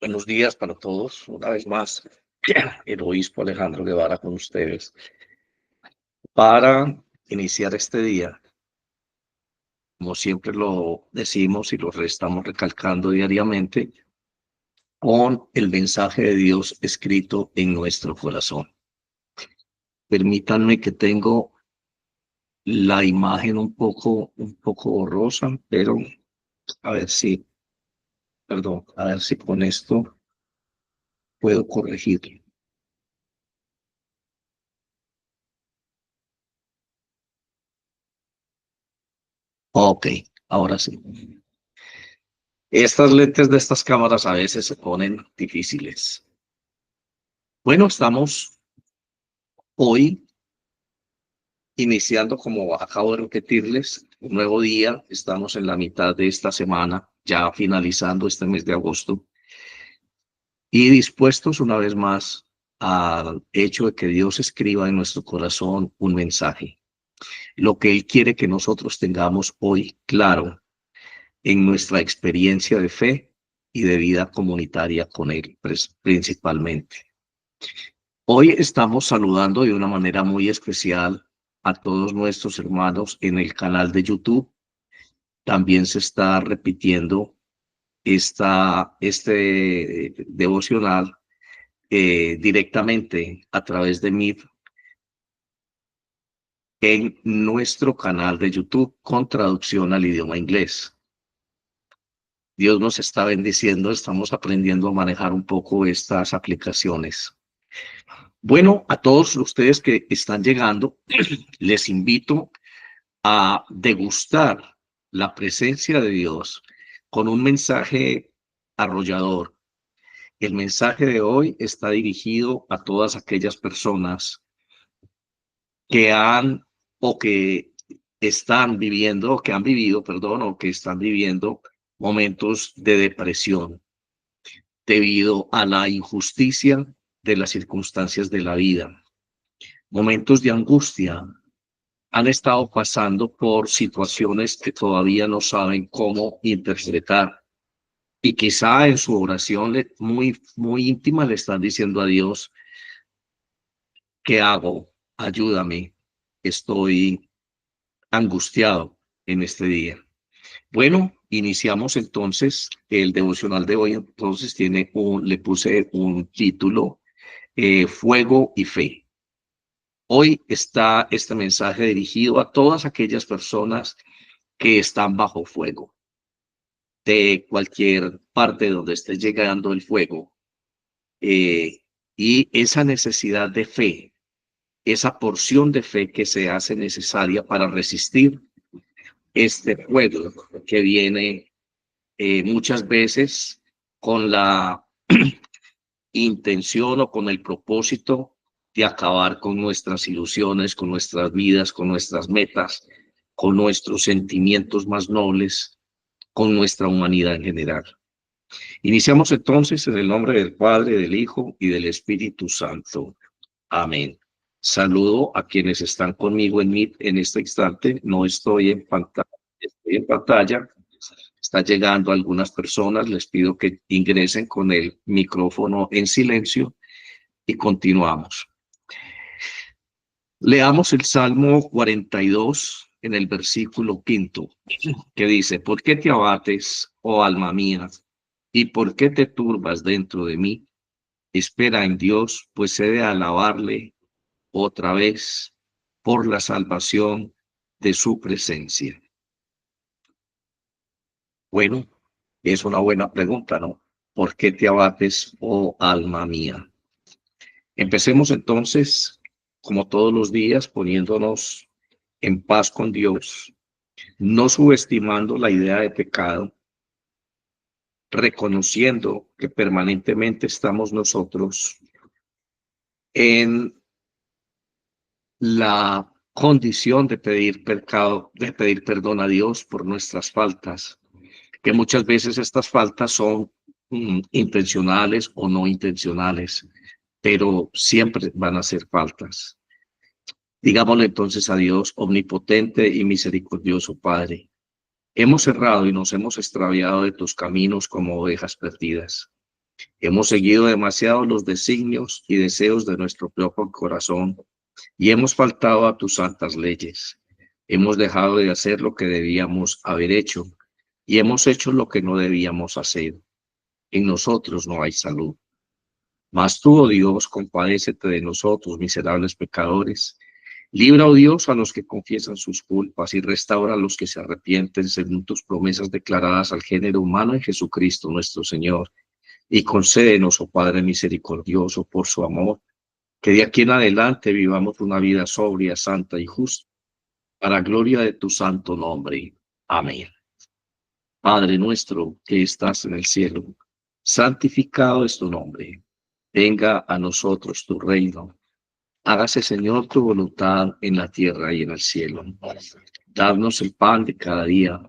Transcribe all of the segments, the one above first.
Buenos días para todos. Una vez más, el obispo Alejandro Guevara con ustedes para iniciar este día. Como siempre lo decimos y lo estamos recalcando diariamente, con el mensaje de Dios escrito en nuestro corazón. Permítanme que tengo la imagen un poco borrosa, pero a ver si, perdón, a ver si con esto puedo corregir. Ok, ahora sí. Estas lentes de estas cámaras a veces se ponen difíciles. Bueno, estamos hoy iniciando, como acabo de repetirles, un nuevo día. Estamos en la mitad de esta semana, ya finalizando este mes de agosto, y dispuestos una vez más al hecho de que Dios escriba en nuestro corazón un mensaje. Lo que Él quiere que nosotros tengamos hoy claro en nuestra experiencia de fe y de vida comunitaria con Él, principalmente. Hoy estamos saludando de una manera muy especial a todos nuestros hermanos en el canal de YouTube. También se está repitiendo este devocional directamente a través de Meet en nuestro canal de YouTube con traducción al idioma inglés. Dios nos está bendiciendo, estamos aprendiendo a manejar un poco estas aplicaciones. Bueno, a todos ustedes que están llegando, les invito a degustar la presencia de Dios con un mensaje arrollador. El mensaje de hoy está dirigido a todas aquellas personas que han o que están viviendo, o que han vivido, perdón, o que están viviendo momentos de depresión debido a la injusticia de las circunstancias de la vida, momentos de angustia. Han estado pasando por situaciones que todavía no saben cómo interpretar. Y quizá en su oración muy íntima le están diciendo a Dios, ¿qué hago? Ayúdame. Estoy angustiado en este día. Bueno, iniciamos entonces el devocional de hoy. Entonces le puse un título, Fuego y Fe. Hoy está este mensaje dirigido a todas aquellas personas que están bajo fuego, de cualquier parte donde esté llegando el fuego, y esa necesidad de fe, esa porción de fe que se hace necesaria para resistir este fuego que viene muchas veces con la intención o con el propósito de acabar con nuestras ilusiones, con nuestras vidas, con nuestras metas, con nuestros sentimientos más nobles, con nuestra humanidad en general. Iniciamos entonces en el nombre del Padre, del Hijo y del Espíritu Santo. Amén. Saludo a quienes están conmigo en Meet en este instante. No estoy en pantalla, estoy en pantalla. Está llegando algunas personas. Les pido que ingresen con el micrófono en silencio y continuamos. Leamos el Salmo 42 en el versículo 5, que dice: ¿Por qué te abates, oh alma mía? ¿Y por qué te turbas dentro de mí? Espera en Dios, pues he de alabarle otra vez por la salvación de su presencia. Bueno, es una buena pregunta, ¿no? ¿Por qué te abates, oh alma mía? Empecemos entonces, como todos los días, poniéndonos en paz con Dios, no subestimando la idea de pecado, reconociendo que permanentemente estamos nosotros en la condición de pedir perdón a Dios por nuestras faltas, que muchas veces estas faltas son intencionales o no intencionales, pero siempre van a ser faltas. Digámosle entonces a Dios, omnipotente y misericordioso Padre: hemos errado y nos hemos extraviado de tus caminos como ovejas perdidas. Hemos seguido demasiado los designios y deseos de nuestro propio corazón y hemos faltado a tus santas leyes. Hemos dejado de hacer lo que debíamos haber hecho y hemos hecho lo que no debíamos hacer. En nosotros no hay salud. Mas tú, oh Dios, compadécete de nosotros, miserables pecadores. Libra, oh Dios, a los que confiesan sus culpas y restaura a los que se arrepienten según tus promesas declaradas al género humano en Jesucristo nuestro Señor. Y concédenos, oh Padre misericordioso, por su amor, que de aquí en adelante vivamos una vida sobria, santa y justa, para gloria de tu santo nombre. Amén. Padre nuestro que estás en el cielo, santificado es tu nombre. Venga a nosotros tu reino. Hágase, Señor, tu voluntad en la tierra y en el cielo. Danos el pan de cada día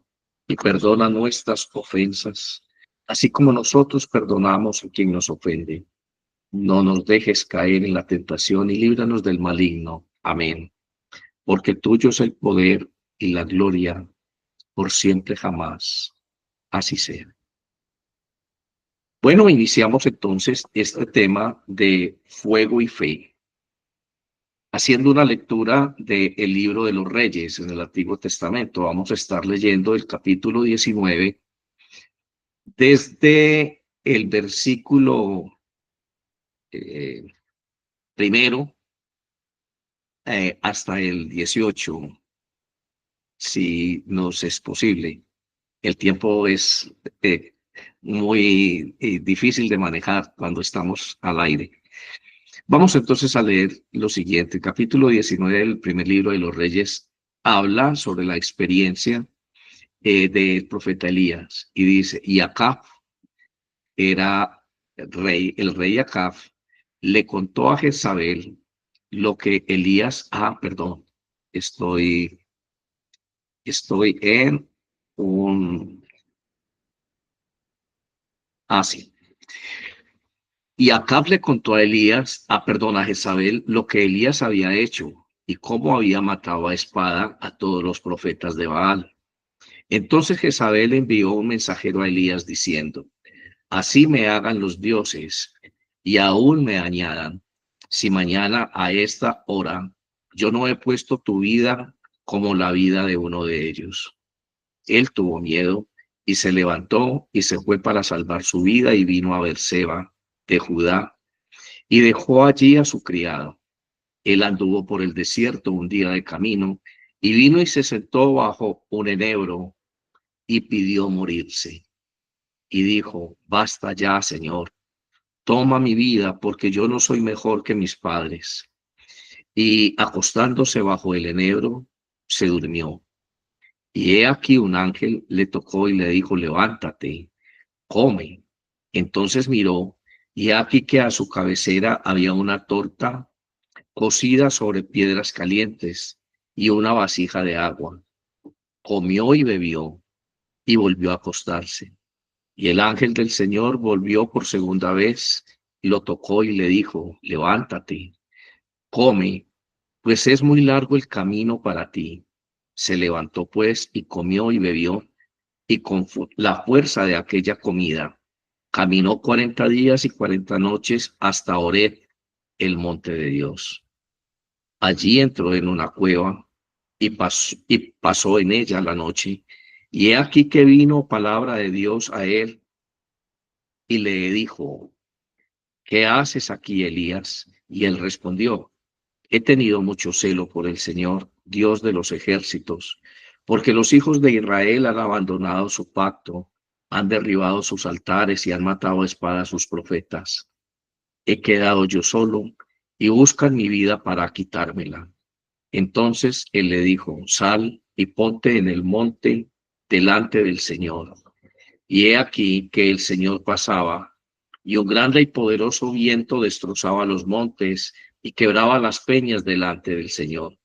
y perdona nuestras ofensas, así como nosotros perdonamos a quien nos ofende. No nos dejes caer en la tentación y líbranos del maligno. Amén. Porque tuyo es el poder y la gloria por siempre jamás. Así sea. Bueno, iniciamos entonces este tema de fuego y fe, haciendo una lectura del libro de los Reyes en el Antiguo Testamento. Vamos a estar leyendo el capítulo 19 desde el versículo eh, primero hasta el 18, si nos es posible. El tiempo es muy difícil de manejar cuando estamos al aire. Vamos entonces a leer lo siguiente. El capítulo 19 del primer libro de los Reyes habla sobre la experiencia del profeta Elías y dice, y Acab era rey, el rey Acab le contó a Jezabel lo que Elías, perdón, estoy en un, sí. Y Acab le contó a Elías, perdón, a Jezabel, lo que Elías había hecho y cómo había matado a espada a todos los profetas de Baal. Entonces Jezabel envió un mensajero a Elías diciendo, así me hagan los dioses y aún me añadan, si mañana a esta hora yo no he puesto tu vida como la vida de uno de ellos. Él tuvo miedo y se levantó y se fue para salvar su vida y vino a Beerseba de Judá y dejó allí a su criado. Él anduvo por el desierto un día de camino y vino y se sentó bajo un enebro y pidió morirse. Y dijo, basta ya, Señor, toma mi vida porque yo no soy mejor que mis padres. Y acostándose bajo el enebro, se durmió. Y he aquí un ángel le tocó y le dijo, levántate, come. Entonces miró, y aquí que a su cabecera había una torta cocida sobre piedras calientes y una vasija de agua. Comió y bebió y volvió a acostarse. Y el ángel del Señor volvió por segunda vez, y lo tocó y le dijo, levántate, come, pues es muy largo el camino para ti. Se levantó pues y comió y bebió, y con la fuerza de aquella comida, caminó 40 días y 40 noches hasta Horeb, el monte de Dios. Allí entró en una cueva y pasó en ella la noche. Y he aquí que vino palabra de Dios a él y le dijo, ¿qué haces aquí, Elías? Y él respondió, he tenido mucho celo por el Señor, Dios de los ejércitos, porque los hijos de Israel han abandonado su pacto, han derribado sus altares y han matado a espada a sus profetas. He quedado yo solo y buscan mi vida para quitármela. Entonces él le dijo, sal y ponte en el monte delante del Señor. Y he aquí que el Señor pasaba, y un grande y poderoso viento destrozaba los montes y quebraba las peñas delante del Señor.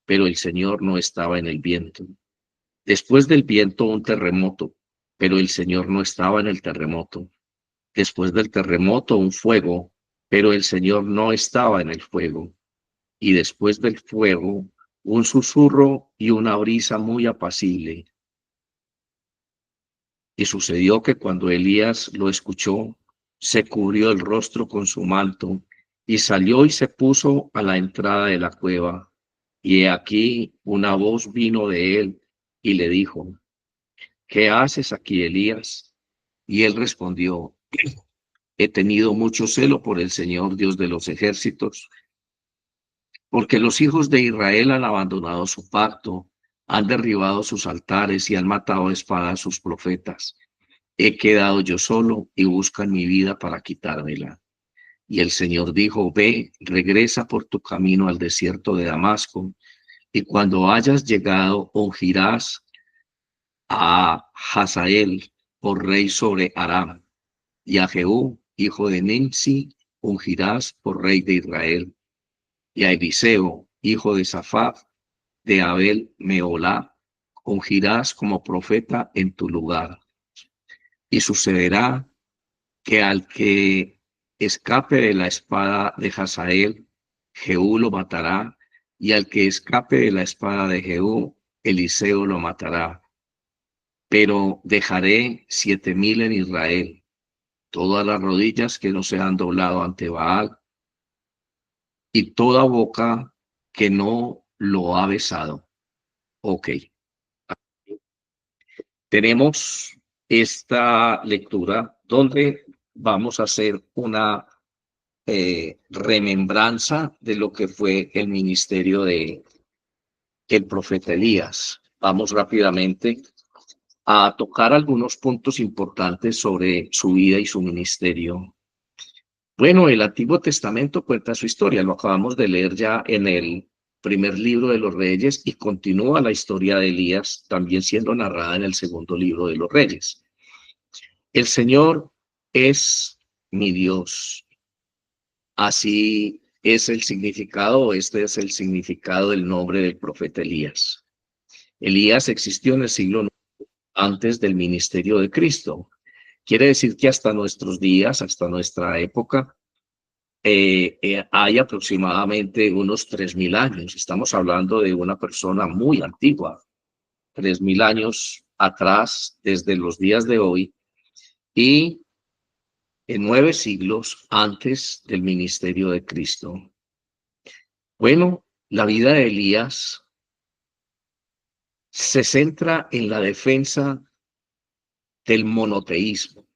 Pero el Señor no estaba en el viento. Después del viento un terremoto, pero el Señor no estaba en el terremoto. Después del terremoto un fuego, pero el Señor no estaba en el fuego. Y después del fuego un susurro y una brisa muy apacible. Y sucedió que cuando Elías lo escuchó, se cubrió el rostro con su manto y salió y se puso a la entrada de la cueva. Y he aquí una voz vino de él y le dijo: ¿Qué haces aquí, Elías? Y él respondió: He tenido mucho celo por el Señor Dios de los ejércitos, porque los hijos de Israel han abandonado su pacto, han derribado sus altares y han matado a espada a sus profetas. He quedado yo solo y buscan mi vida para quitármela. Y el Señor dijo: Ve, regresa por tu camino al desierto de Damasco, y cuando hayas llegado, ungirás a Hazael por rey sobre Aram, y a Jehú, hijo de Nimsi, ungirás por rey de Israel, y a Eliseo, hijo de Safat, de Abel Meolá, ungirás como profeta en tu lugar. Y sucederá que al que escape de la espada de Hazael, Jehú lo matará, y al que escape de la espada de Jehú, Eliseo lo matará. Pero dejaré 7,000 en Israel, todas las rodillas que no se han doblado ante Baal, y toda boca que no lo ha besado. Ok. Tenemos esta lectura donde vamos a hacer una remembranza de lo que fue el ministerio de el profeta Elías. Vamos rápidamente a tocar algunos puntos importantes sobre su vida y su ministerio. Bueno, el Antiguo Testamento cuenta su historia, lo acabamos de leer ya en el primer libro de los Reyes y continúa la historia de Elías también siendo narrada en el segundo libro de los Reyes. El Señor es mi Dios. Así es el significado, este es el significado del nombre del profeta Elías. Elías existió en el siglo antes del ministerio de Cristo. Quiere decir que hasta nuestros días, hasta nuestra época, hay aproximadamente unos 3,000 años. Estamos hablando de una persona muy antigua, 3,000 años atrás, desde los días de hoy, y en 9 siglos antes del ministerio de Cristo. Bueno, la vida de Elías se centra en la defensa del monoteísmo.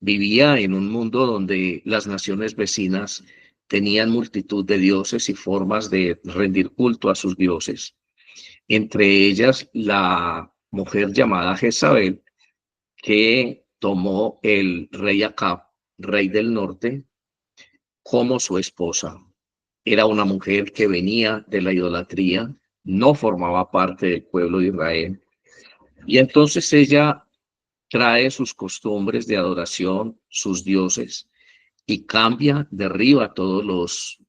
Vivía en un mundo donde las naciones vecinas tenían multitud de dioses y formas de rendir culto a sus dioses, entre ellas la mujer llamada Jezabel, que tomó el rey Acab, rey del norte, como su esposa. Era una mujer que venía de la idolatría, no formaba parte del pueblo de Israel, y entonces ella trae sus costumbres de adoración, sus dioses, y cambia, derriba todos los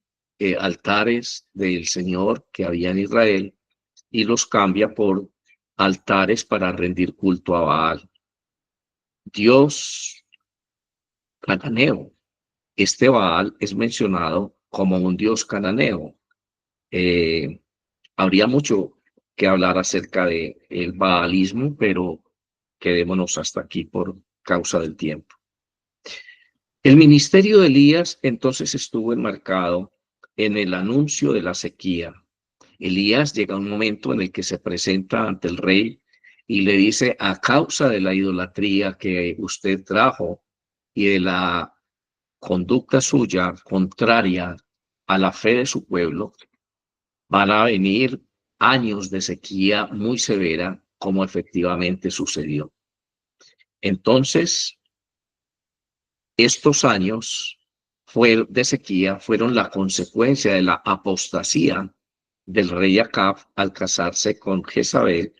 altares del Señor que había en Israel y los cambia por altares para rendir culto a Baal, dios cananeo. Este Baal es mencionado como un dios cananeo. Eh, Habría mucho que hablar acerca de el baalismo, pero quedémonos hasta aquí por causa del tiempo. El ministerio de Elías entonces estuvo enmarcado en el anuncio de la sequía. Elías llega a un momento en el que se presenta ante el rey y le dice: a causa de la idolatría que usted trajo y de la conducta suya contraria a la fe de su pueblo, van a venir años de sequía muy severa, como efectivamente sucedió. Entonces, estos años de sequía fueron la consecuencia de la apostasía del rey Acab al casarse con Jezabel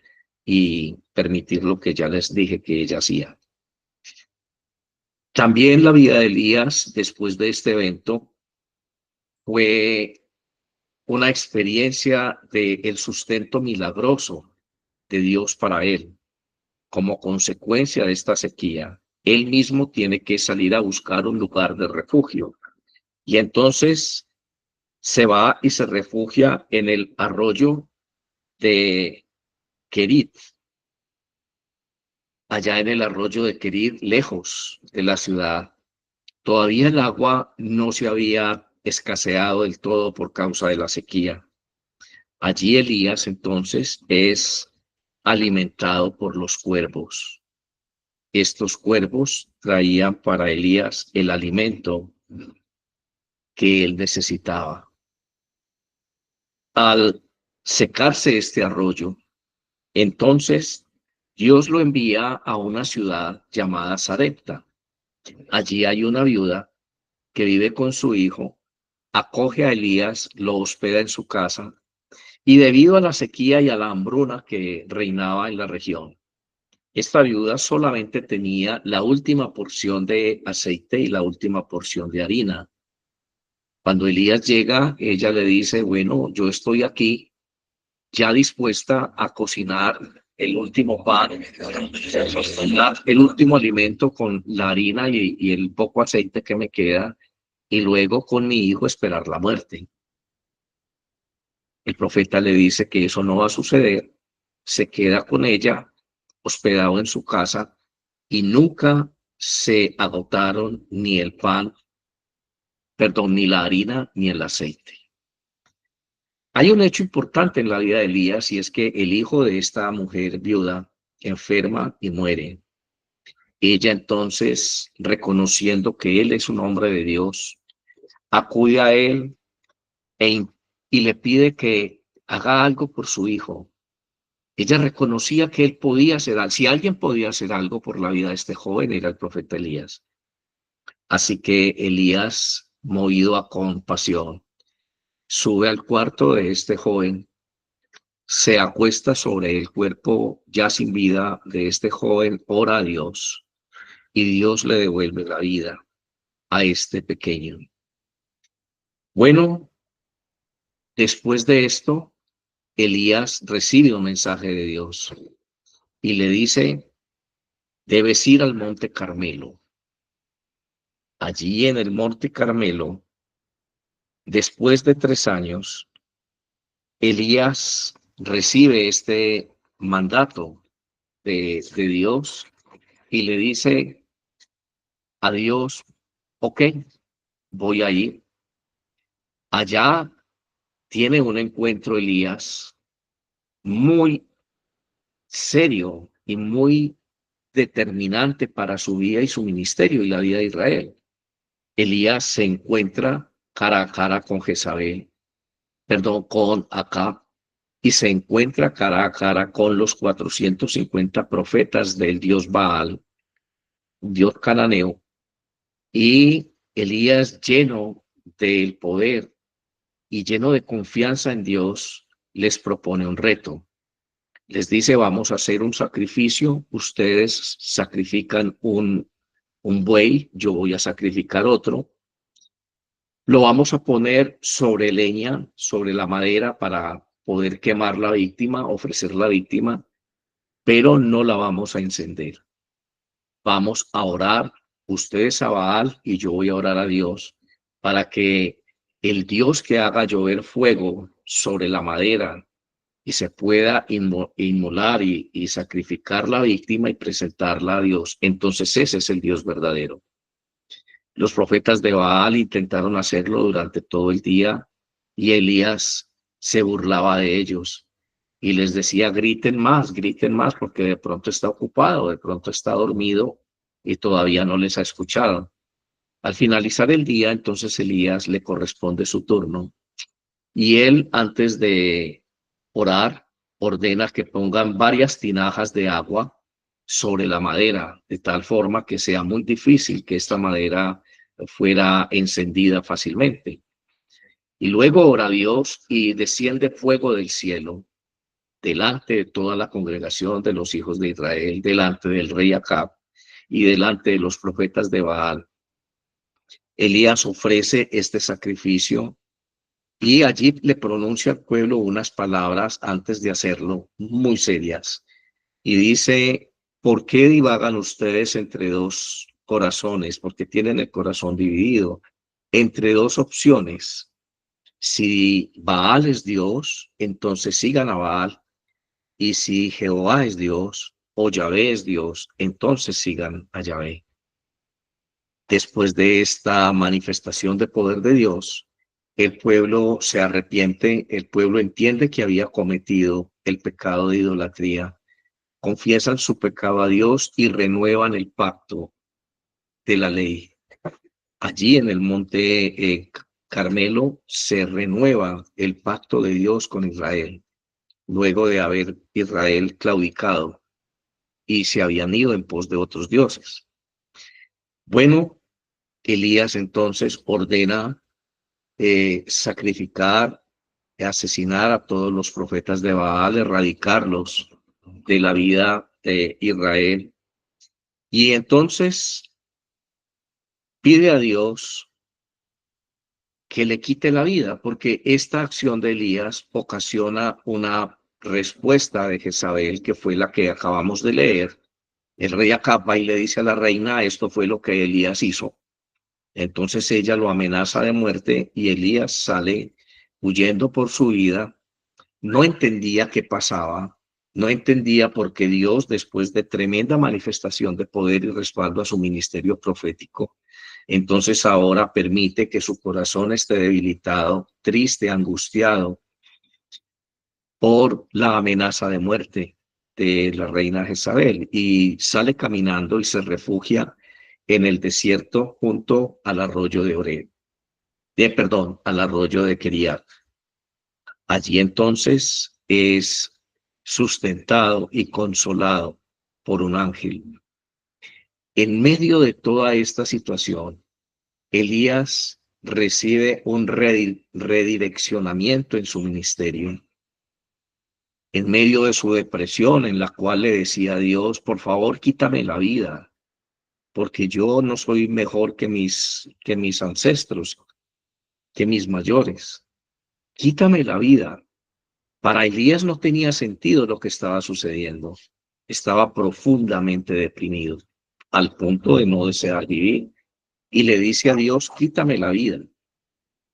y permitir lo que ya les dije que ella hacía. También la vida de Elías después de este evento fue una experiencia del sustento milagroso de Dios para él. Como consecuencia de esta sequía, él mismo tiene que salir a buscar un lugar de refugio. Y entonces se va y se refugia en el arroyo de Kerit, allá en el arroyo de Kerit, lejos de la ciudad. Todavía el agua no se había escaseado del todo por causa de la sequía. Allí Elías entonces es alimentado por los cuervos. Estos cuervos traían para Elías el alimento que él necesitaba. Al secarse este arroyo, entonces Dios lo envía a una ciudad llamada Sarepta. Allí hay una viuda que vive con su hijo, acoge a Elías, lo hospeda en su casa, y debido a la sequía y a la hambruna que reinaba en la región, esta viuda solamente tenía la última porción de aceite y la última porción de harina. Cuando Elías llega, ella le dice, bueno, yo estoy aquí ya dispuesta a cocinar el último pan, el último alimento con la harina y el poco aceite que me queda, y luego con mi hijo esperar la muerte. El profeta le dice que eso no va a suceder, se queda con ella, hospedado en su casa, y nunca se agotaron ni el pan, perdón, ni la harina ni el aceite. Hay un hecho importante en la vida de Elías y es que el hijo de esta mujer viuda enferma y muere. Ella entonces, reconociendo que él es un hombre de Dios, acude a él e, y le pide que haga algo por su hijo. Ella reconocía que él podía hacer algo. Si alguien podía hacer algo por la vida de este joven, era el profeta Elías. Así que Elías, movido a compasión, sube al cuarto de este joven, se acuesta sobre el cuerpo ya sin vida de este joven, ora a Dios y Dios le devuelve la vida a este pequeño. Bueno, después de esto, Elías recibe un mensaje de Dios y le dice, debes ir al monte Carmelo. Allí en el monte Carmelo, después de 3 años, Elías recibe este mandato de Dios y le dice a Dios, ok, voy a ir. Allá tiene un encuentro Elías muy serio y muy determinante para su vida y su ministerio y la vida de Israel. Elías se encuentra cara a cara con Jezabel, perdón, con Acab, y se encuentra cara a cara con los 450 profetas del dios Baal, dios cananeo, y Elías, lleno del poder y lleno de confianza en Dios, les propone un reto. Les dice, vamos a hacer un sacrificio, ustedes sacrifican un buey, yo voy a sacrificar otro. Lo vamos a poner sobre leña, sobre la madera para poder quemar la víctima, ofrecer la víctima, pero no la vamos a encender. Vamos a orar, ustedes a Baal y yo voy a orar a Dios para que el Dios que haga llover fuego sobre la madera y se pueda inmolar y sacrificar la víctima y presentarla a Dios. Entonces ese es el Dios verdadero. Los profetas de Baal intentaron hacerlo durante todo el día y Elías se burlaba de ellos y les decía, griten más, porque de pronto está ocupado, de pronto está dormido y todavía no les ha escuchado. Al finalizar el día, entonces Elías le corresponde su turno y él, antes de orar, ordena que pongan varias tinajas de agua sobre la madera, de tal forma que sea muy difícil que esta madera fuera encendida fácilmente. Y luego ora a Dios y desciende fuego del cielo delante de toda la congregación de los hijos de Israel, delante del rey Acab y delante de los profetas de Baal. Elías ofrece este sacrificio y allí le pronuncia al pueblo unas palabras antes de hacerlo muy serias. Y dice, ¿por qué divagan ustedes entre dos corazones? Porque tienen el corazón dividido entre dos opciones. Si Baal es Dios, entonces sigan a Baal. Y si Jehová es Dios o Yahvé es Dios, entonces sigan a Yahvé. Después de esta manifestación de poder de Dios, el pueblo se arrepiente, el pueblo entiende que había cometido el pecado de idolatría, confiesan su pecado a Dios y renuevan el pacto de la ley. Allí en el monte Carmelo se renueva el pacto de Dios con Israel, luego de haber Israel claudicado y se habían ido en pos de otros dioses. Bueno, Elías entonces ordena sacrificar, asesinar a todos los profetas de Baal, erradicarlos de la vida de Israel. Y entonces pide a Dios que le quite la vida, porque esta acción de Elías ocasiona una respuesta de Jezabel, que fue la que acabamos de leer. El rey acaba y le dice a la reina, esto fue lo que Elías hizo. Entonces ella lo amenaza de muerte y Elías sale huyendo por su vida. No entendía qué pasaba, no entendía por qué Dios, después de tremenda manifestación de poder y respaldo a su ministerio profético, entonces ahora permite que su corazón esté debilitado, triste, angustiado por la amenaza de muerte de la reina Jezabel, y sale caminando y se refugia en el desierto junto al arroyo de Oreb, al arroyo de Keriat. Allí entonces es sustentado y consolado por un ángel. En medio de toda esta situación, Elías recibe un redireccionamiento en su ministerio. En medio de su depresión, en la cual le decía a Dios, por favor, quítame la vida, porque yo no soy mejor que mis ancestros, que mis mayores. Quítame la vida. Para Elías no tenía sentido lo que estaba sucediendo. Estaba profundamente deprimido, al punto de no desear vivir. Y le dice a Dios, quítame la vida.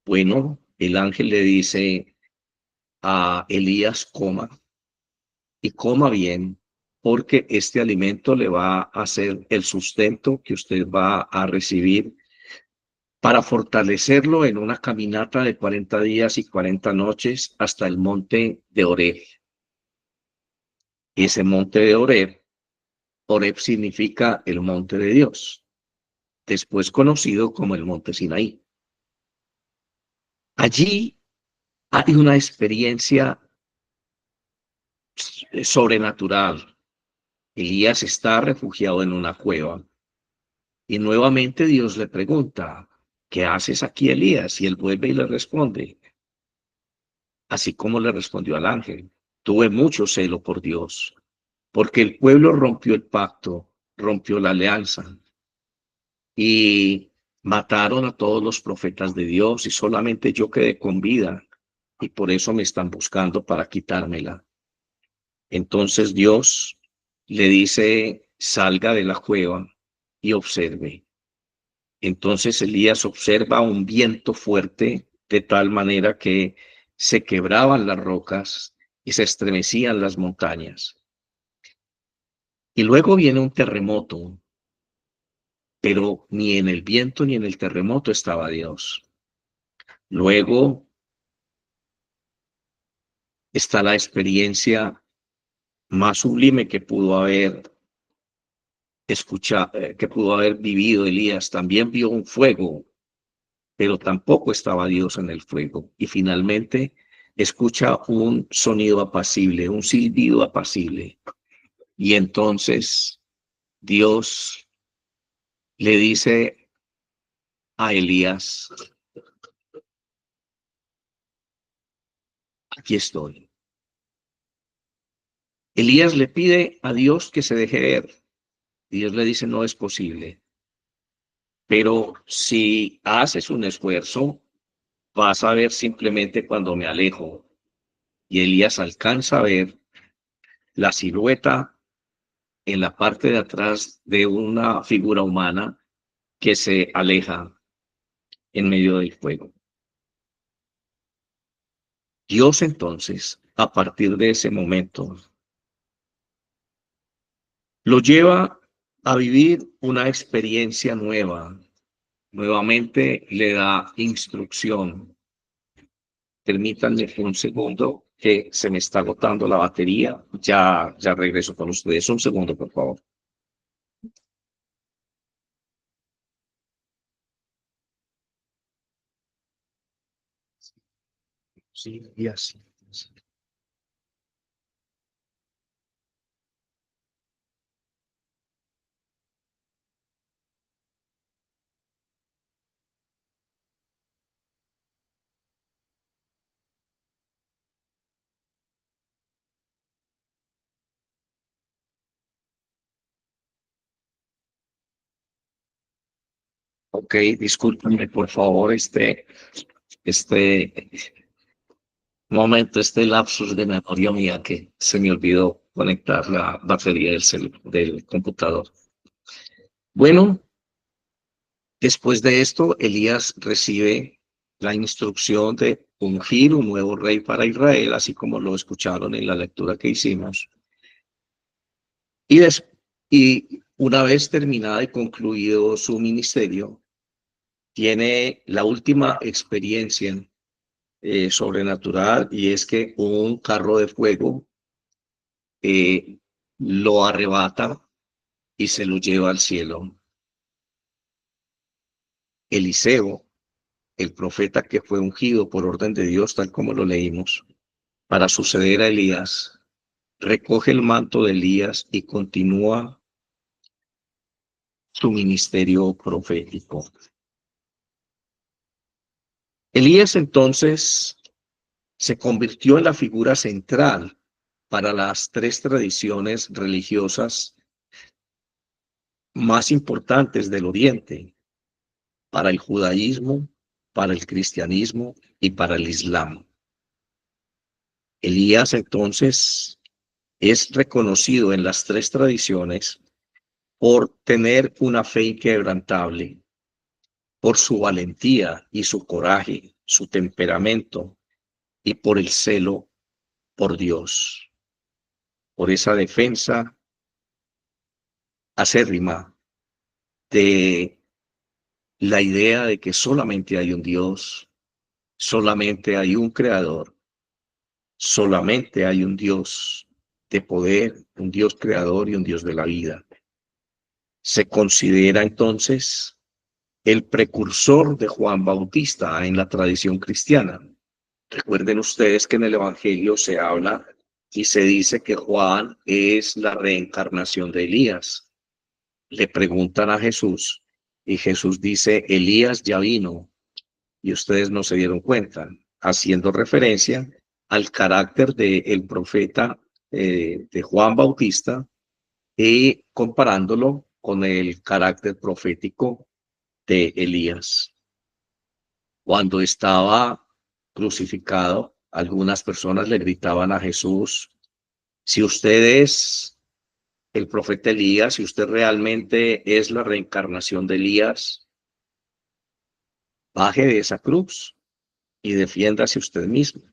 Bueno, el ángel le dice a Elías, coma y coma bien, porque este alimento le va a hacer el sustento que usted va a recibir para fortalecerlo en una caminata de 40 días y 40 noches hasta el monte de Oreb. Ese monte de Oreb significa el monte de Dios, después conocido como el monte Sinaí. Allí hay una experiencia sobrenatural. Elías está refugiado en una cueva y nuevamente Dios le pregunta, ¿qué haces aquí, Elías? Y él vuelve y le responde, así como le respondió al ángel, tuve mucho celo por Dios, porque el pueblo rompió el pacto, rompió la alianza y mataron a todos los profetas de Dios y solamente yo quedé con vida y por eso me están buscando para quitármela. Entonces Dios le dice, salga de la cueva y observe. Entonces Elías observa un viento fuerte de tal manera que se quebraban las rocas y se estremecían las montañas. Y luego viene un terremoto, pero ni en el viento ni en el terremoto estaba Dios. Luego está la experiencia más sublime que pudo haber escuchado, que pudo haber vivido Elías. También vio un fuego, pero tampoco estaba Dios en el fuego. Y finalmente escucha un sonido apacible, un silbido apacible. Y entonces Dios le dice a Elías, aquí estoy. Elías le pide a Dios que se deje ver. Dios le dice, no es posible. Pero si haces un esfuerzo, vas a ver simplemente cuando me alejo. Y Elías alcanza a ver la silueta en la parte de atrás de una figura humana que se aleja en medio del fuego. Dios entonces, a partir de ese momento, lo lleva a vivir una experiencia nueva nuevamente le da instrucción. Permítanme un segundo que se me está agotando la batería. Ya regreso con ustedes. Un segundo, por favor. Sí, y así. Ok, discúlpenme, por favor, este momento, este lapsus de memoria mía que se me olvidó conectar la batería del computador. Bueno, después de esto, Elías recibe la instrucción de ungir un nuevo rey para Israel, así como lo escucharon en la lectura que hicimos. Y, y una vez terminada y concluido su ministerio, tiene la última experiencia sobrenatural, y es que un carro de fuego eh, lo arrebata y se lo lleva al cielo. Eliseo, el profeta que fue ungido por orden de Dios, tal como lo leímos, para suceder a Elías, recoge el manto de Elías y continúa su ministerio profético. Elías entonces se convirtió en la figura central para las tres tradiciones religiosas más importantes del Oriente: para el judaísmo, para el cristianismo y para el islam. Elías entonces es reconocido en las tres tradiciones por tener una fe inquebrantable, por su valentía y su coraje, su temperamento, y por el celo por Dios, por esa defensa acérrima de la idea de que solamente hay un Dios, solamente hay un creador, solamente hay un Dios de poder, un Dios creador y un Dios de la vida. Se considera entonces el precursor de Juan Bautista en la tradición cristiana. Recuerden ustedes que en el Evangelio se habla y se dice que Juan es la reencarnación de Elías. Le preguntan a Jesús y Jesús dice: Elías ya vino y ustedes no se dieron cuenta, haciendo referencia al carácter del profeta de Juan Bautista, y comparándolo con el carácter profético de Elías. Cuando estaba crucificado, algunas personas le gritaban a Jesús: si usted es el profeta Elías, si usted realmente es la reencarnación de Elías, baje de esa cruz y defiéndase usted mismo.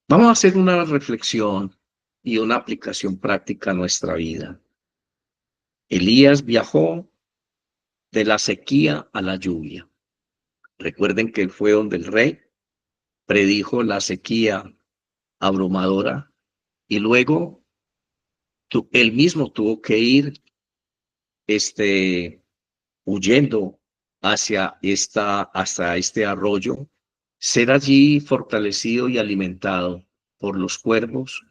Vamos a hacer una reflexión y una aplicación práctica a nuestra vida. Elías viajó de la sequía a la lluvia. Recuerden que él fue donde el rey, predijo la sequía abrumadora, y luego él mismo tuvo que ir huyendo hasta este arroyo, ser allí fortalecido y alimentado por los cuervos,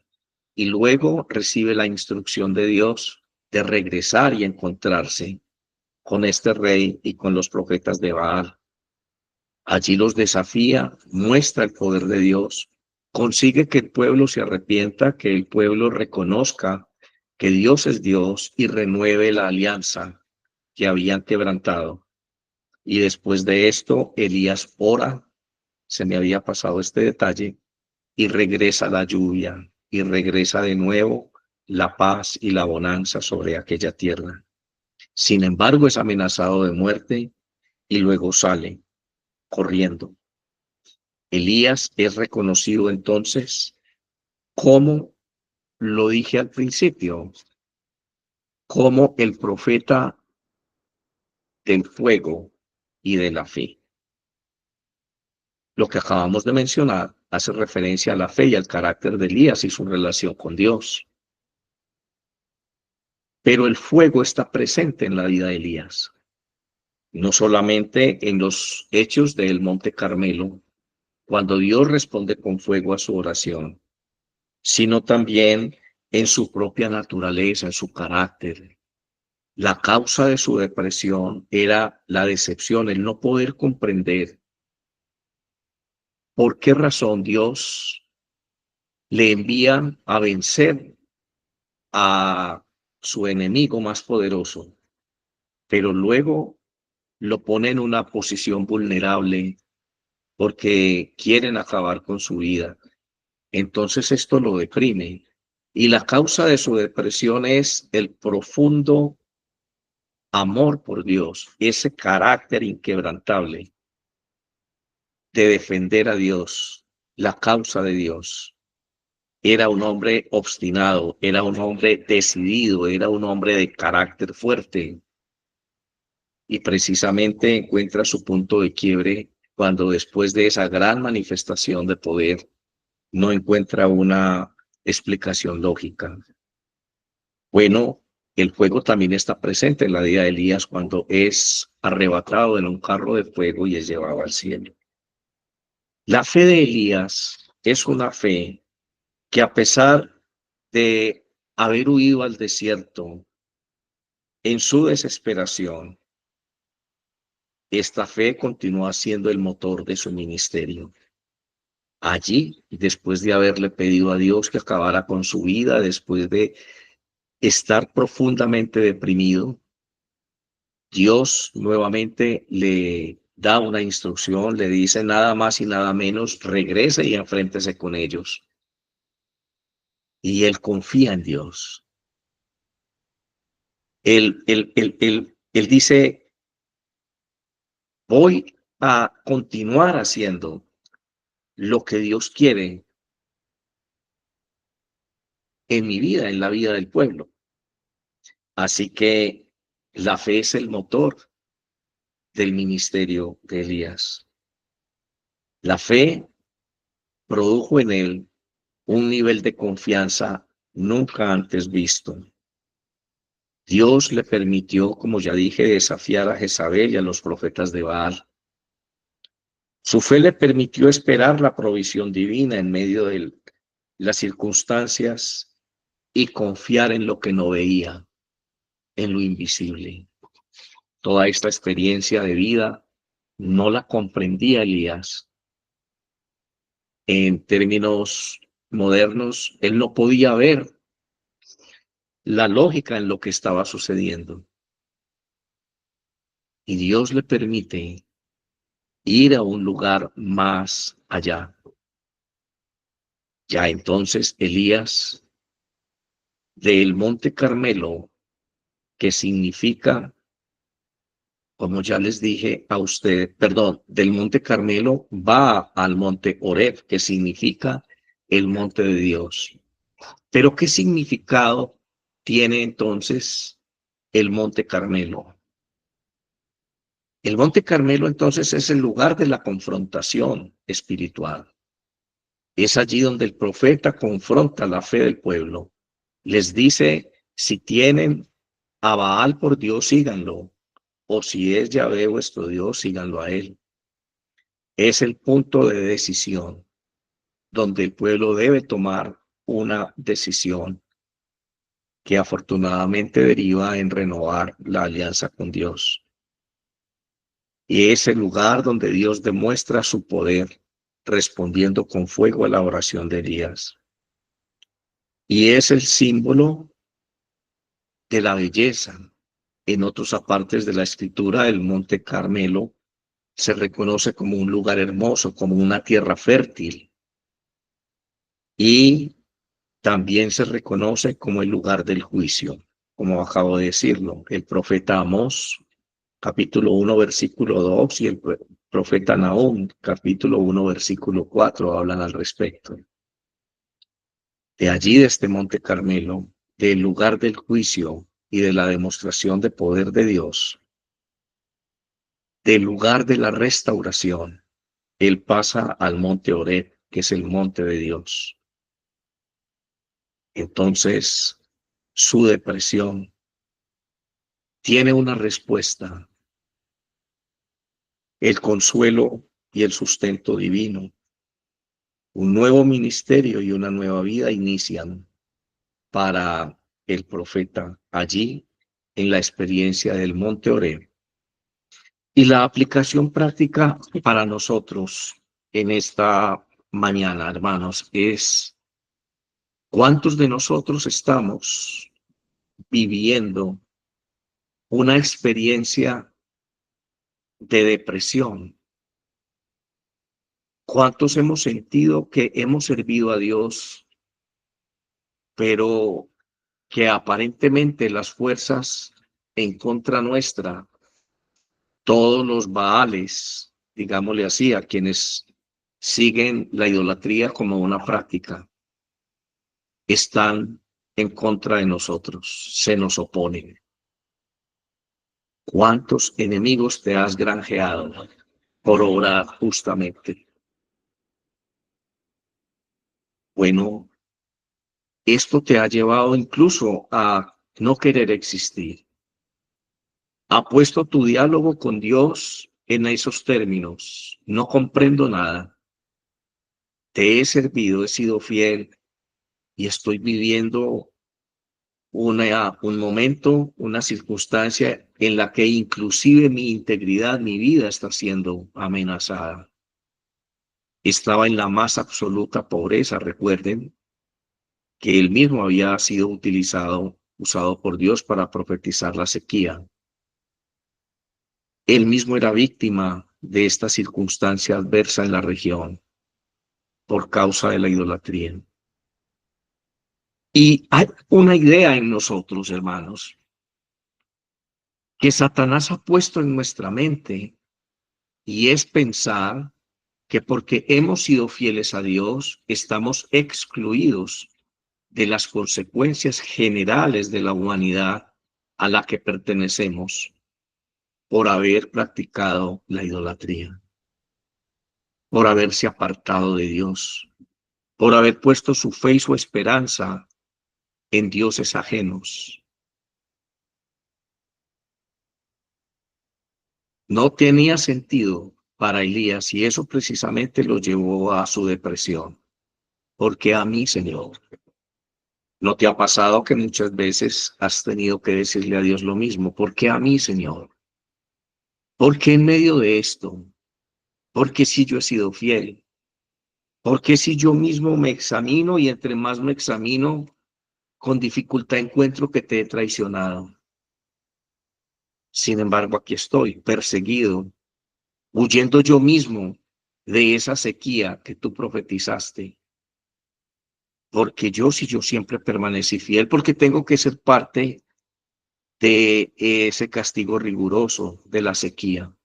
y luego recibe la instrucción de Dios de regresar y encontrarse con este rey y con los profetas de Baal. Allí los desafía, muestra el poder de Dios, consigue que el pueblo se arrepienta, que el pueblo reconozca que Dios es Dios y renueve la alianza que habían quebrantado. Y después de esto, Elías ora, se me había pasado este detalle, y regresa la lluvia, y regresa de nuevo la paz y la bonanza sobre aquella tierra. Sin embargo, es amenazado de muerte y luego sale corriendo. Elías es reconocido entonces como, lo dije al principio, como el profeta del fuego y de la fe. Lo que acabamos de mencionar hace referencia a la fe y al carácter de Elías y su relación con Dios. Pero el fuego está presente en la vida de Elías, no solamente en los hechos del Monte Carmelo, cuando Dios responde con fuego a su oración, sino también en su propia naturaleza, en su carácter. La causa de su depresión era la decepción, el no poder comprender por qué razón Dios le envía a vencer a su enemigo más poderoso, pero luego lo pone en una posición vulnerable porque quieren acabar con su vida. Entonces esto lo deprime. Y la causa de su depresión es el profundo amor por Dios, ese carácter inquebrantable de defender a Dios, la causa de Dios. Era un hombre obstinado, era un hombre decidido, era un hombre de carácter fuerte. Y precisamente encuentra su punto de quiebre cuando después de esa gran manifestación de poder no encuentra una explicación lógica. Bueno, el fuego también está presente en la vida de Elías cuando es arrebatado en un carro de fuego y es llevado al cielo. La fe de Elías es una fe que a pesar de haber huido al desierto en su desesperación, esta fe continúa siendo el motor de su ministerio. Allí, después de haberle pedido a Dios que acabara con su vida, después de estar profundamente deprimido, Dios nuevamente le da una instrucción, le dice nada más y nada menos, regrese y enfréntese con ellos. Y él confía en Dios. Él dice, voy a continuar haciendo lo que Dios quiere en mi vida, en la vida del pueblo. Así que la fe es el motor del ministerio de Elías. La fe produjo en él un nivel de confianza nunca antes visto. Dios le permitió, como ya dije, desafiar a Jezabel y a los profetas de Baal. Su fe le permitió esperar la provisión divina en medio de las circunstancias y confiar en lo que no veía, en lo invisible. Toda esta experiencia de vida no la comprendía Elías. En términos modernos, él no podía ver la lógica en lo que estaba sucediendo. Y Dios le permite ir a un lugar más allá. Ya entonces Elías del Monte Carmelo, que significa, como ya les dije a usted, perdón, del Monte Carmelo va al Monte Horeb, que significa el monte de Dios. Pero ¿qué significado tiene entonces el Monte Carmelo? El Monte Carmelo entonces es el lugar de la confrontación espiritual. Es allí donde el profeta confronta la fe del pueblo. Les dice, si tienen a Baal por Dios, síganlo. O si es Yahvé vuestro Dios, síganlo a él. Es el punto de decisión donde el pueblo debe tomar una decisión que afortunadamente deriva en renovar la alianza con Dios. Y es el lugar donde Dios demuestra su poder, respondiendo con fuego a la oración de Elías. Y es el símbolo de la belleza. En otras partes de la escritura, el Monte Carmelo se reconoce como un lugar hermoso, como una tierra fértil. Y también se reconoce como el lugar del juicio, como acabo de decirlo. El profeta Amós, capítulo 1, versículo 2, y el profeta Nahum, capítulo 1, versículo 4, hablan al respecto. De allí, de este Monte Carmelo, del lugar del juicio y de la demostración de poder de Dios, del lugar de la restauración, él pasa al monte Horeb, que es el monte de Dios. Entonces, su depresión tiene una respuesta, el consuelo y el sustento divino. Un nuevo ministerio y una nueva vida inician para el profeta allí en la experiencia del monte Horeb. Y la aplicación práctica para nosotros en esta mañana, hermanos, es ¿cuántos de nosotros estamos viviendo una experiencia de depresión? ¿Cuántos hemos sentido que hemos servido a Dios, pero que aparentemente las fuerzas en contra nuestra, todos los Baales, digámosle así, a quienes siguen la idolatría como una práctica, están en contra de nosotros, se nos oponen? ¿Cuántos enemigos te has granjeado por obrar justamente? Bueno, esto te ha llevado incluso a no querer existir. Ha puesto tu diálogo con Dios en esos términos. No comprendo nada. Te he servido, he sido fiel y estoy viviendo un momento, una circunstancia en la que inclusive mi integridad, mi vida está siendo amenazada. Estaba en la más absoluta pobreza, recuerden que él mismo había sido usado por Dios para profetizar la sequía. Él mismo era víctima de esta circunstancia adversa en la región por causa de la idolatría. Y hay una idea en nosotros, hermanos, que Satanás ha puesto en nuestra mente, y es pensar que porque hemos sido fieles a Dios, estamos excluidos de las consecuencias generales de la humanidad a la que pertenecemos por haber practicado la idolatría, por haberse apartado de Dios, por haber puesto su fe y su esperanza en dioses ajenos. No tenía sentido para Elías y eso precisamente lo llevó a su depresión. Porque a mí, Señor, ¿no te ha pasado que muchas veces has tenido que decirle a Dios lo mismo? ¿Por qué a mí, Señor? ¿Por qué en medio de esto? ¿Por qué si yo he sido fiel? ¿Por qué si yo mismo me examino y entre más me examino, con dificultad encuentro que te he traicionado? Sin embargo, aquí estoy, perseguido, huyendo yo mismo de esa sequía que tú profetizaste. Porque si yo siempre permanecí fiel, porque tengo que ser parte de ese castigo riguroso de la sequía.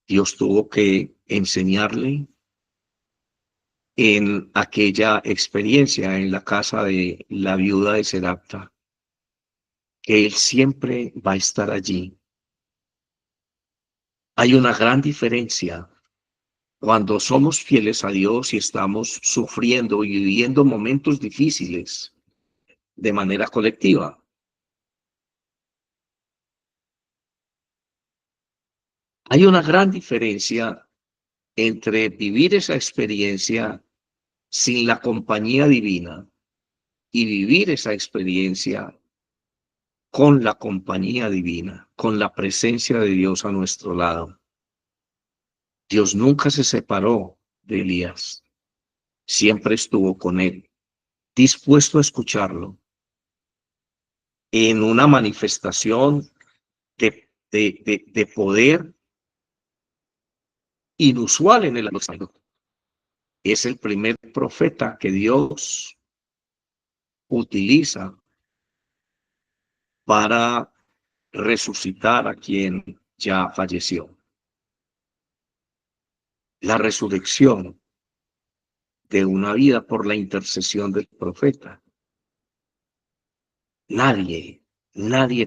Dios tuvo que enseñarle en aquella experiencia en la casa de la viuda de Serapta, que Él siempre va a estar allí. Hay una gran diferencia cuando somos fieles a Dios y estamos sufriendo y viviendo momentos difíciles de manera colectiva. Hay una gran diferencia entre vivir esa experiencia sin la compañía divina y vivir esa experiencia con la compañía divina, con la presencia de Dios a nuestro lado. Dios nunca se separó de Elías, siempre estuvo con él, dispuesto a escucharlo en una manifestación de poder inusual en el Antiguo. Es el primer profeta que Dios utiliza para resucitar a quien ya falleció. La resurrección de una vida por la intercesión del profeta. Nadie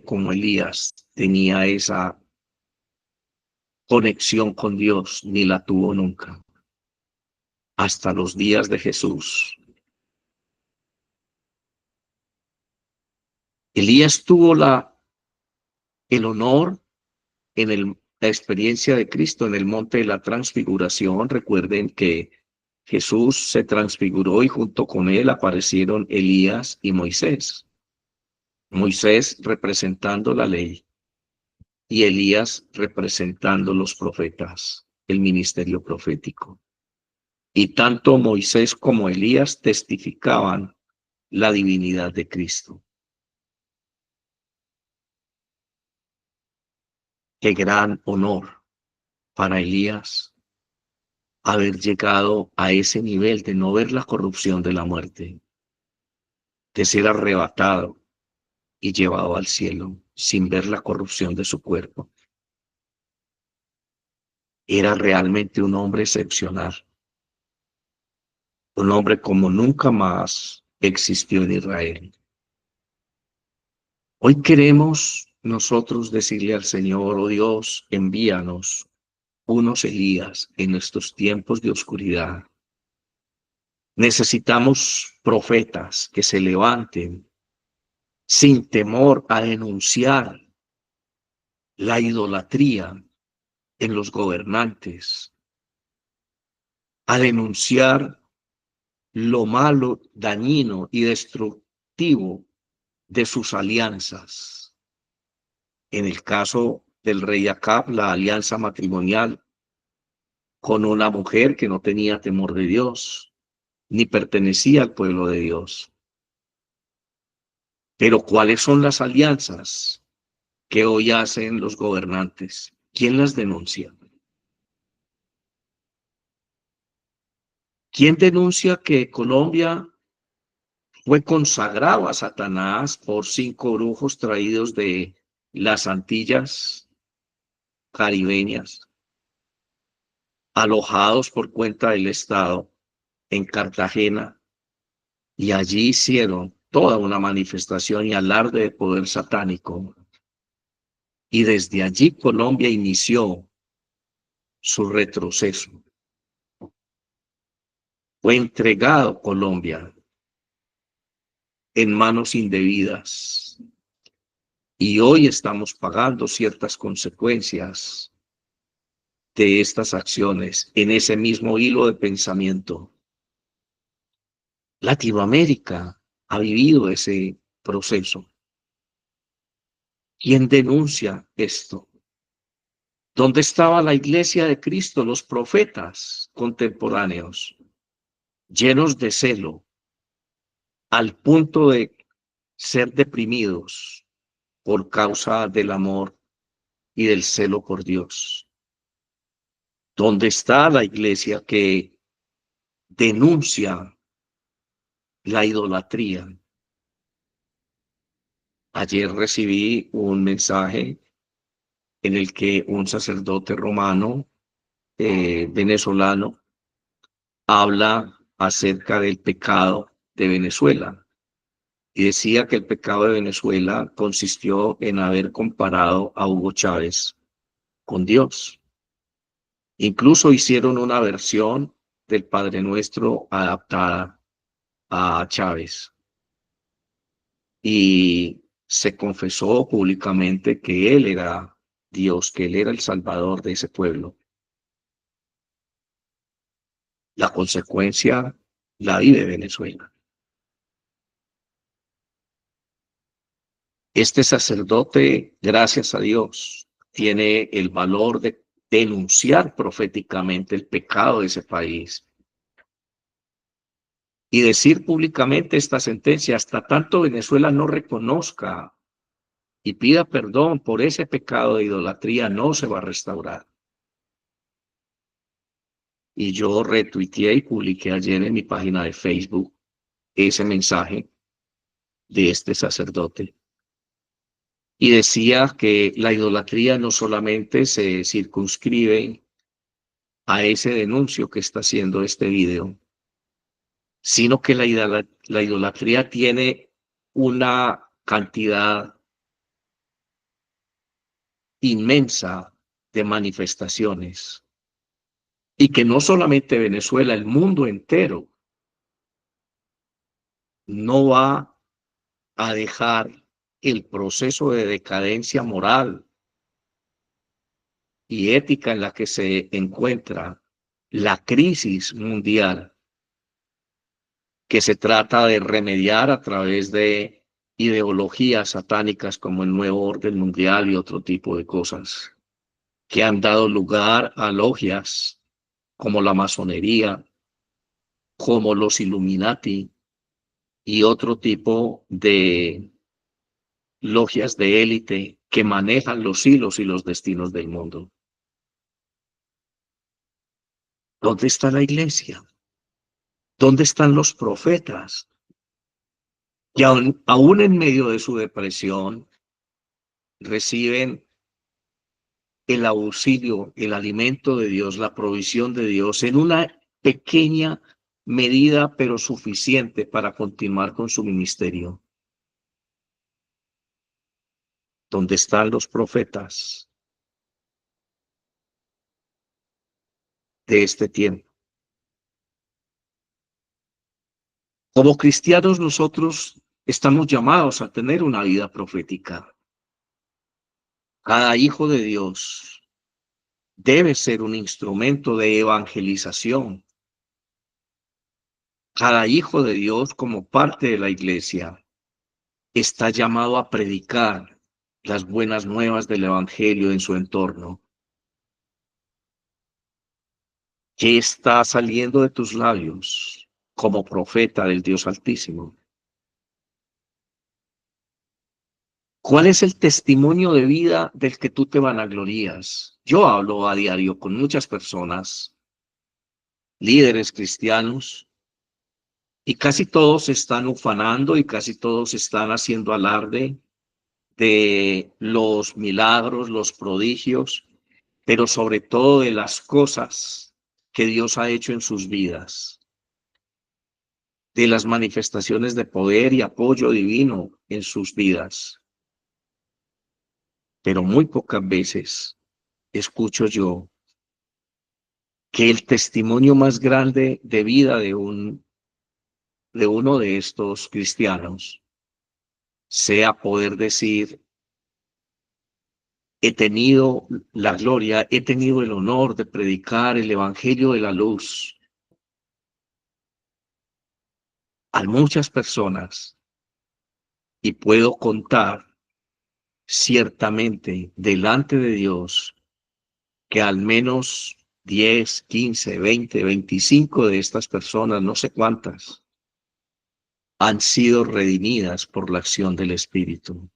como Elías tenía esa conexión con Dios, ni la tuvo nunca, hasta los días de Jesús. Elías tuvo el honor en la experiencia de Cristo en el monte de la transfiguración. Recuerden que Jesús se transfiguró y junto con él aparecieron Elías y Moisés. Moisés representando la ley y Elías representando los profetas, el ministerio profético. Y tanto Moisés como Elías testificaban la divinidad de Cristo. Qué gran honor para Elías haber llegado a ese nivel de no ver la corrupción de la muerte, de ser arrebatado y llevado al cielo sin ver la corrupción de su cuerpo. Era realmente un hombre excepcional, un hombre como nunca más existió en Israel. Hoy queremos nosotros decirle al Señor: oh Dios, envíanos unos Elías en estos tiempos de oscuridad. Necesitamos profetas que se levanten sin temor a denunciar la idolatría en los gobernantes, a denunciar lo malo, dañino y destructivo de sus alianzas. En el caso del rey Acab, la alianza matrimonial con una mujer que no tenía temor de Dios, ni pertenecía al pueblo de Dios. Pero ¿cuáles son las alianzas que hoy hacen los gobernantes? ¿Quién las denuncia? ¿Quién denuncia que Colombia fue consagrado a Satanás por 5 brujos traídos de las Antillas caribeñas, alojados por cuenta del Estado en Cartagena, y allí hicieron toda una manifestación y alarde de poder satánico? Y desde allí Colombia inició su retroceso. Fue entregado Colombia en manos indebidas y hoy estamos pagando ciertas consecuencias de estas acciones en ese mismo hilo de pensamiento. Latinoamérica ha vivido ese proceso. ¿Quién denuncia esto? ¿Dónde estaba la iglesia de Cristo, los profetas contemporáneos, llenos de celo, al punto de ser deprimidos por causa del amor y del celo por Dios? ¿Dónde está la iglesia que denuncia la idolatría? Ayer recibí un mensaje en el que un sacerdote romano venezolano habla acerca del pecado de Venezuela y decía que el pecado de Venezuela consistió en haber comparado a Hugo Chávez con Dios. Incluso hicieron una versión del Padre Nuestro adaptada a Chávez y se confesó públicamente que él era Dios, que él era el Salvador de ese pueblo. La consecuencia la vive Venezuela. Este sacerdote, gracias a Dios, tiene el valor de denunciar proféticamente el pecado de ese país y decir públicamente esta sentencia: hasta tanto Venezuela no reconozca y pida perdón por ese pecado de idolatría, no se va a restaurar. Y yo retuiteé y publiqué ayer en mi página de Facebook ese mensaje de este sacerdote. Y decía que la idolatría no solamente se circunscribe a ese denuncio que está haciendo este video, sino que la idolatría tiene una cantidad inmensa de manifestaciones. Y que no solamente Venezuela, el mundo entero no va a dejar el proceso de decadencia moral y ética en la que se encuentra la crisis mundial, que se trata de remediar a través de ideologías satánicas como el nuevo orden mundial y otro tipo de cosas, que han dado lugar a logias como la masonería, como los Illuminati y otro tipo de logias de élite que manejan los hilos y los destinos del mundo. ¿Dónde está la iglesia? ¿Dónde están los profetas? Que aún en medio de su depresión reciben el auxilio, el alimento de Dios, la provisión de Dios en una pequeña medida, pero suficiente para continuar con su ministerio. ¿Dónde están los profetas de este tiempo? Como cristianos nosotros estamos llamados a tener una vida profética. Cada hijo de Dios debe ser un instrumento de evangelización. Cada hijo de Dios, como parte de la iglesia, está llamado a predicar las buenas nuevas del evangelio en su entorno. ¿Qué está saliendo de tus labios como profeta del Dios Altísimo? ¿Cuál es el testimonio de vida del que tú te vanaglorías? Yo hablo a diario con muchas personas, líderes cristianos, y casi todos están ufanando y casi todos están haciendo alarde de los milagros, los prodigios, pero sobre todo de las cosas que Dios ha hecho en sus vidas, de las manifestaciones de poder y apoyo divino en sus vidas. Pero muy pocas veces escucho yo que el testimonio más grande de vida de uno de estos cristianos sea poder decir: he tenido la gloria, he tenido el honor de predicar el evangelio de la luz a muchas personas y puedo contar ciertamente delante de Dios que al menos 10, 15, 20, 25 de estas personas, no sé cuántas, han sido redimidas por la acción del Espíritu.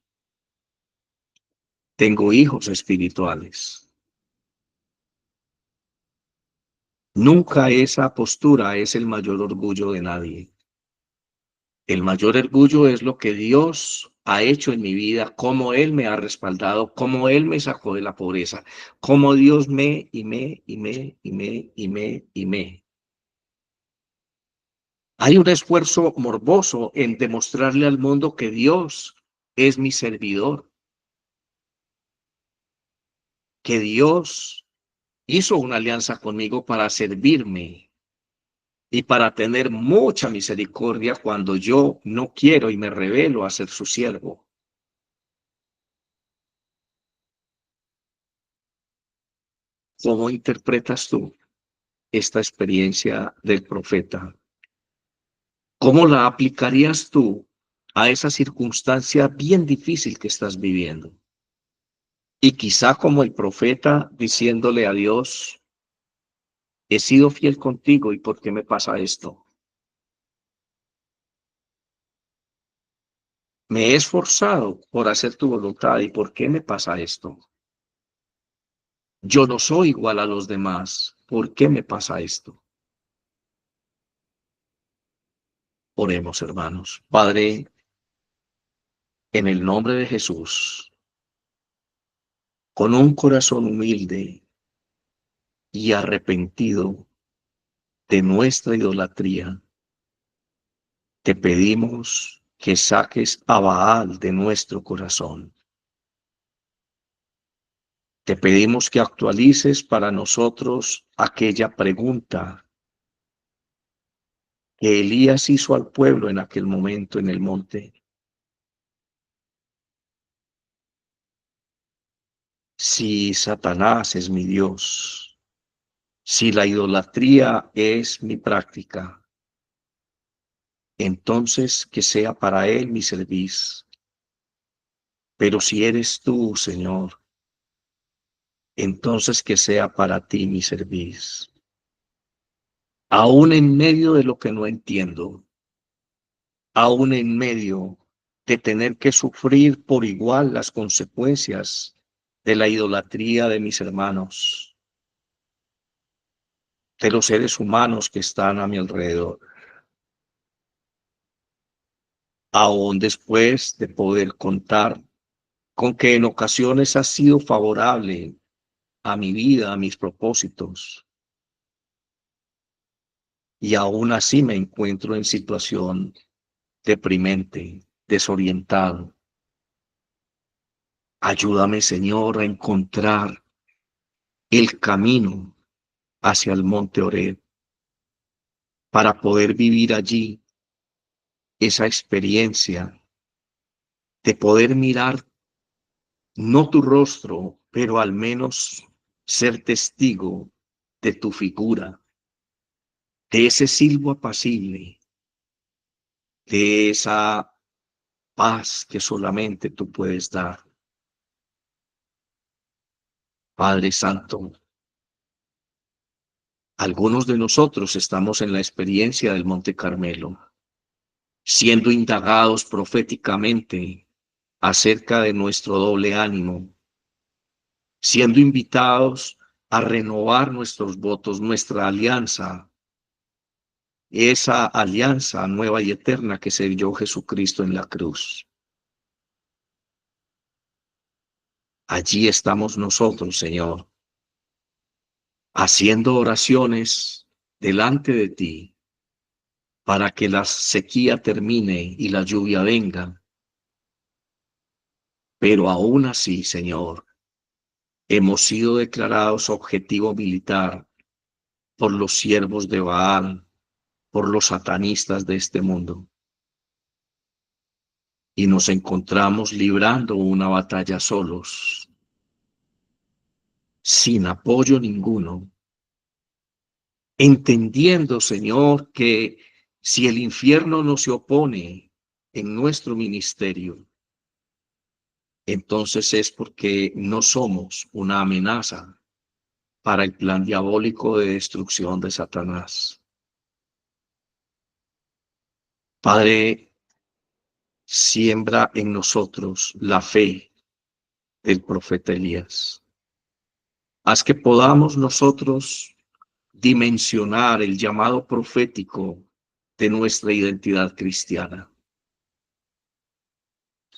Tengo hijos espirituales. Nunca esa postura es el mayor orgullo de nadie. El mayor orgullo es lo que Dios ha hecho en mi vida, cómo Él me ha respaldado, cómo Él me sacó de la pobreza, cómo Dios me. Hay un esfuerzo morboso en demostrarle al mundo que Dios es mi servidor, que Dios hizo una alianza conmigo para servirme y para tener mucha misericordia cuando yo no quiero y me rebelo a ser su siervo. ¿Cómo interpretas tú esta experiencia del profeta? ¿Cómo la aplicarías tú a esa circunstancia bien difícil que estás viviendo? Y quizá como el profeta diciéndole a Dios: he sido fiel contigo, ¿y por qué me pasa esto? Me he esforzado por hacer tu voluntad, ¿y por qué me pasa esto? Yo no soy igual a los demás, ¿por qué me pasa esto? Oremos, hermanos. Padre, en el nombre de Jesús, con un corazón humilde y arrepentido de nuestra idolatría, te pedimos que saques a Baal de nuestro corazón. Te pedimos que actualices para nosotros aquella pregunta que Elías hizo al pueblo en aquel momento en el monte. Si Satanás es mi Dios, si la idolatría es mi práctica, entonces que sea para él mi servicio. Pero si eres tú, Señor, entonces que sea para ti mi servicio. Aún en medio de lo que no entiendo, aún en medio de tener que sufrir por igual las consecuencias de la idolatría de mis hermanos, de los seres humanos que están a mi alrededor, aún después de poder contar con que en ocasiones ha sido favorable a mi vida, a mis propósitos, y aún así me encuentro en situación deprimente, desorientado. Ayúdame, Señor, a encontrar el camino hacia el monte Oreb para poder vivir allí esa experiencia de poder mirar no tu rostro, pero al menos ser testigo de tu figura, de ese silbo apacible, de esa paz que solamente tú puedes dar. Padre Santo, algunos de nosotros estamos en la experiencia del Monte Carmelo, siendo indagados proféticamente acerca de nuestro doble ánimo, siendo invitados a renovar nuestros votos, nuestra alianza, esa alianza nueva y eterna que selló Jesucristo en la cruz. Allí estamos nosotros, Señor, haciendo oraciones delante de ti para que la sequía termine y la lluvia venga. Pero aún así, Señor, hemos sido declarados objetivo militar por los siervos de Baal, por los satanistas de este mundo. Y nos encontramos librando una batalla solos, sin apoyo ninguno, entendiendo, Señor, que si el infierno no se opone en nuestro ministerio, entonces es porque no somos una amenaza para el plan diabólico de destrucción de Satanás. Padre, siembra en nosotros la fe del profeta Elías. Haz que podamos nosotros dimensionar el llamado profético de nuestra identidad cristiana.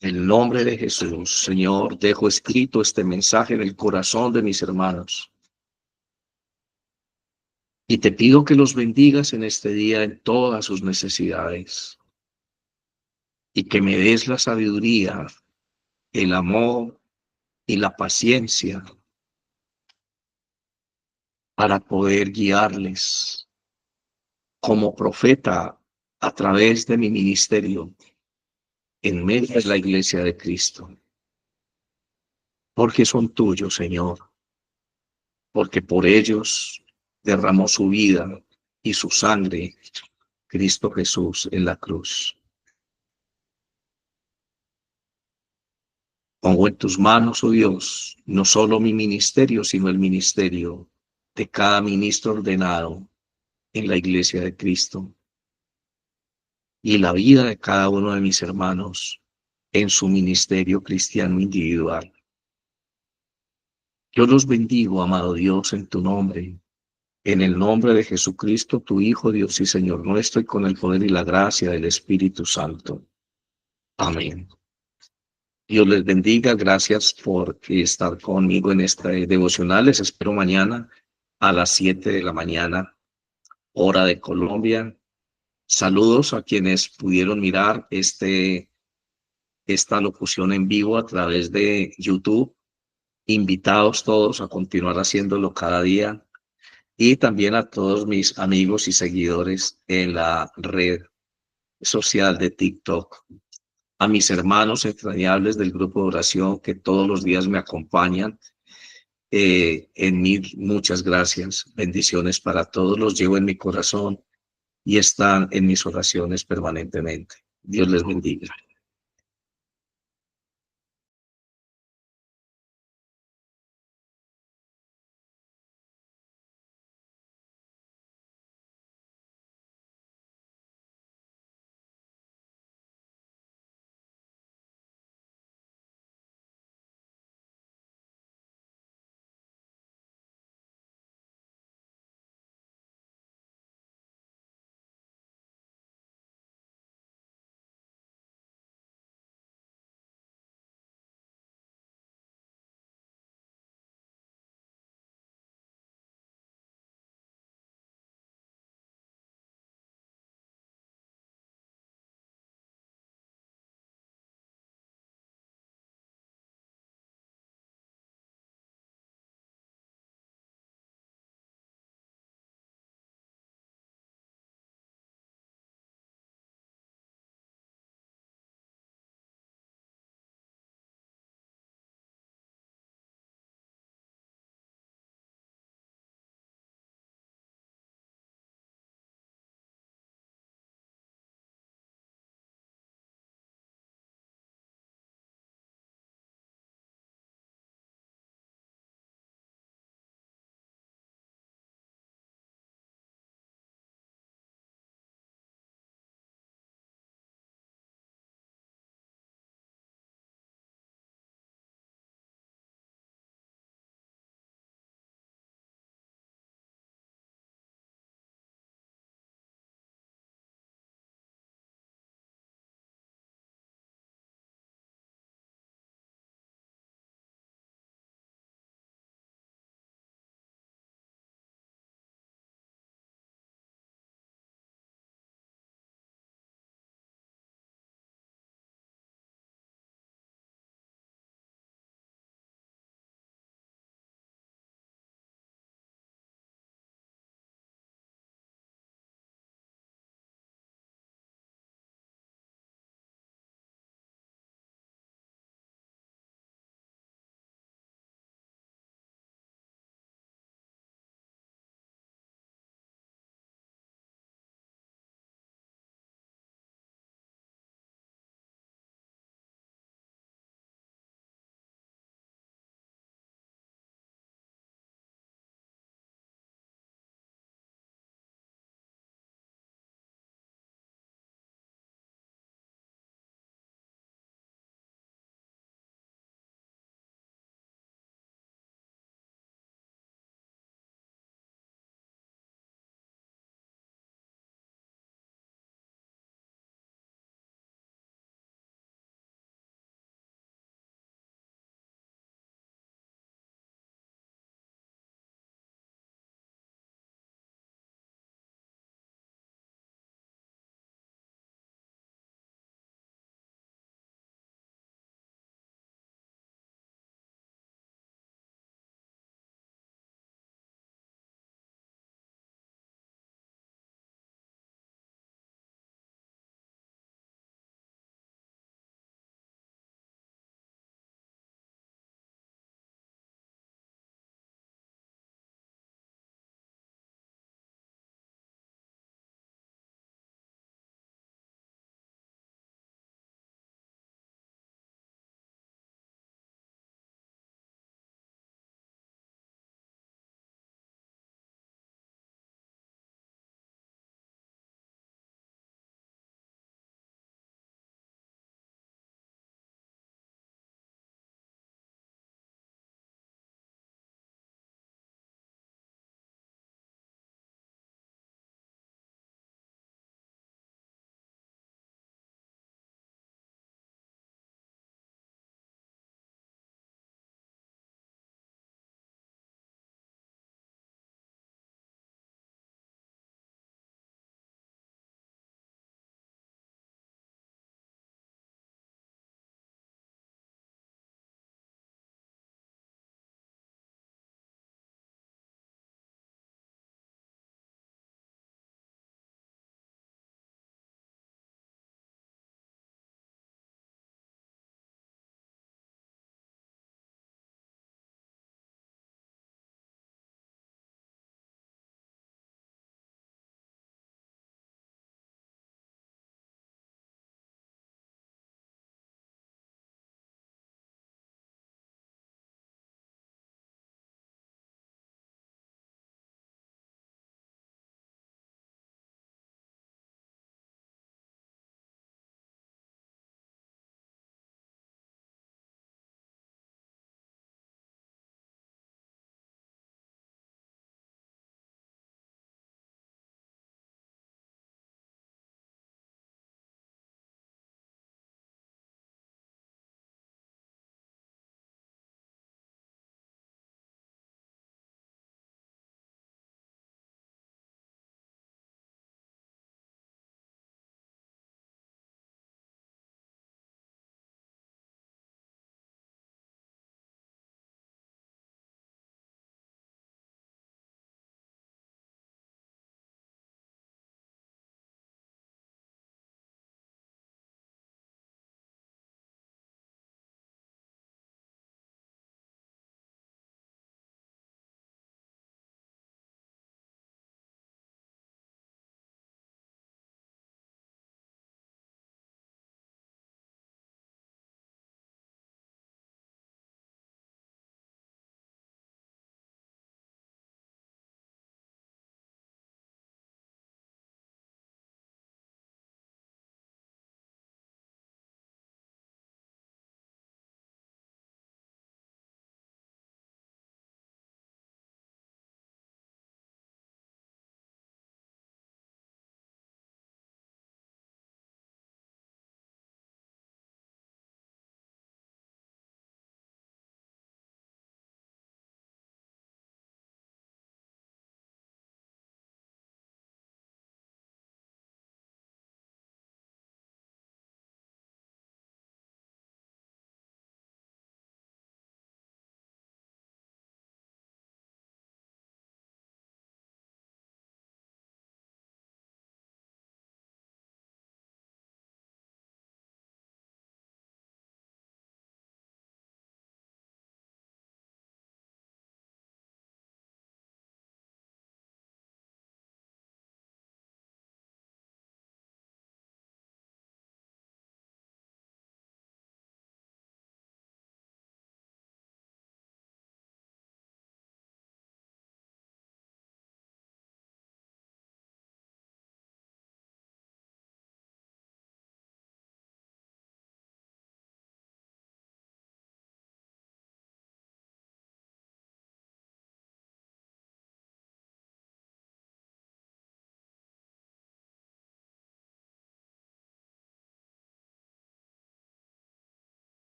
En el nombre de Jesús, Señor, dejo escrito este mensaje en el corazón de mis hermanos. Y te pido que los bendigas en este día en todas sus necesidades. Y que me des la sabiduría, el amor y la paciencia para poder guiarles como profeta a través de mi ministerio en medio de la iglesia de Cristo. Porque son tuyos, Señor. Porque por ellos derramó su vida y su sangre Cristo Jesús en la cruz. Pongo en tus manos, oh Dios, no solo mi ministerio, sino el ministerio de cada ministro ordenado en la iglesia de Cristo y la vida de cada uno de mis hermanos en su ministerio cristiano individual. Yo los bendigo, amado Dios, en tu nombre, en el nombre de Jesucristo, tu Hijo, Dios y Señor nuestro, y con el poder y la gracia del Espíritu Santo. Amén. Dios les bendiga. Gracias por estar conmigo en este devocional. Les espero mañana a las 7 de la mañana, hora de Colombia. Saludos a quienes pudieron mirar esta locución en vivo a través de YouTube invitados todos a continuar haciéndolo cada día, y también a todos mis amigos y seguidores en la red social de TikTok, a mis hermanos entrañables del grupo de oración que todos los días me acompañan. En mí, muchas gracias, bendiciones para todos, los llevo en mi corazón y están en mis oraciones permanentemente. Dios les bendiga.